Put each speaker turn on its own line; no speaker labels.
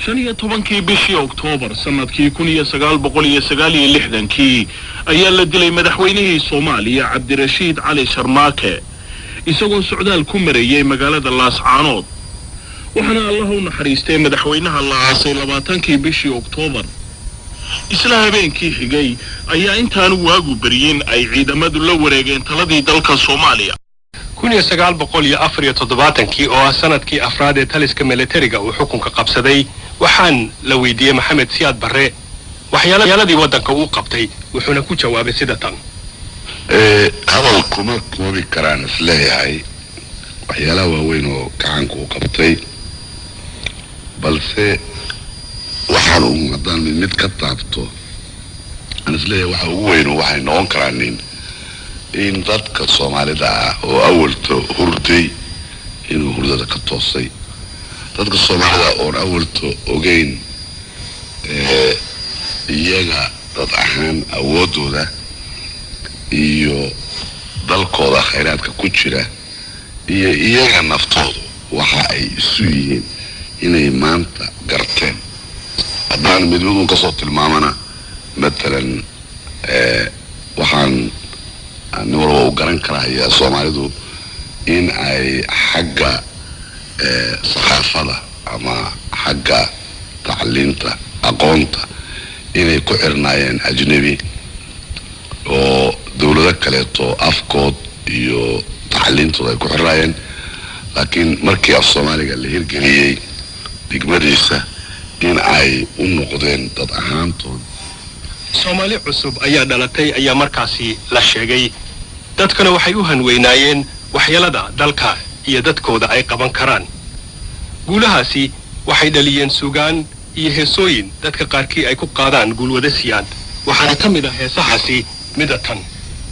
15 bishii Oktoobar sanadkii 1969 ayaa la dilay madaxweynihii Soomaaliya Cabdirashiid Cali Sharmaake isagoo socdaal ku marayay magaalada Laascaanood waxaana Allah u naxariistay madaxweynaha la aasay 20 bishii Oktoobar isla habeenkii xigay ayaa intaan waagu bariyeen ay ciidamadu la wareegeen taladii dalka Soomaaliya
1974 oo sanadkii afraad ee taliska militariga uu xukunka qabsaday waxaan la weydiiyay Maxamed Siyaad Barre waxyaaladii wadanka uu qabtay wuxuuna ku jawaabay sida tan
hadal kuma koobi karaan isleeyahay waxyaalaha waaweyn oo gacanka uu qabtay balse waxaan u madan mid ka taabto aan isleeyahay waxa ugu weyn waxay noqon karaan in dadka Soomaalida oo awalto hurday inuu hurdada ka toosay dadka Soomaalida oo awalto ogeyn iyaga dad ahaan awoodooda iyo dalkooda khayraadka ku jira iyo iyaga naftooda waxa ay isu yihiin inay maanta garteen haddaan midwadu ka soo tilmaamana مثلا waxaan نورو قرن كراهية سوماليدو إن أي حاجة صحافة أما حاجة تعليمته أقونته إن يكوعرناين أجنبي ودولة كليتو أفكود يو تعليمته يكوعرناين لكن مركي الصومالي اللي هيرجريي دقمديسة إن أي النقدين تضعهانتون
Soomaali cusub ayaa dhalatay ayaa markaasi la sheegay dadkana waxay u hanweynaayeen waxyeelada dalka iyo dadkooda ay qaban karaan guulahaasi waxay dhaliyeen suugaan iyo heesooyin dadka qaarkii ay ku qaadaan guulwada siyaan waxaana kamid ah heesahaasi midatan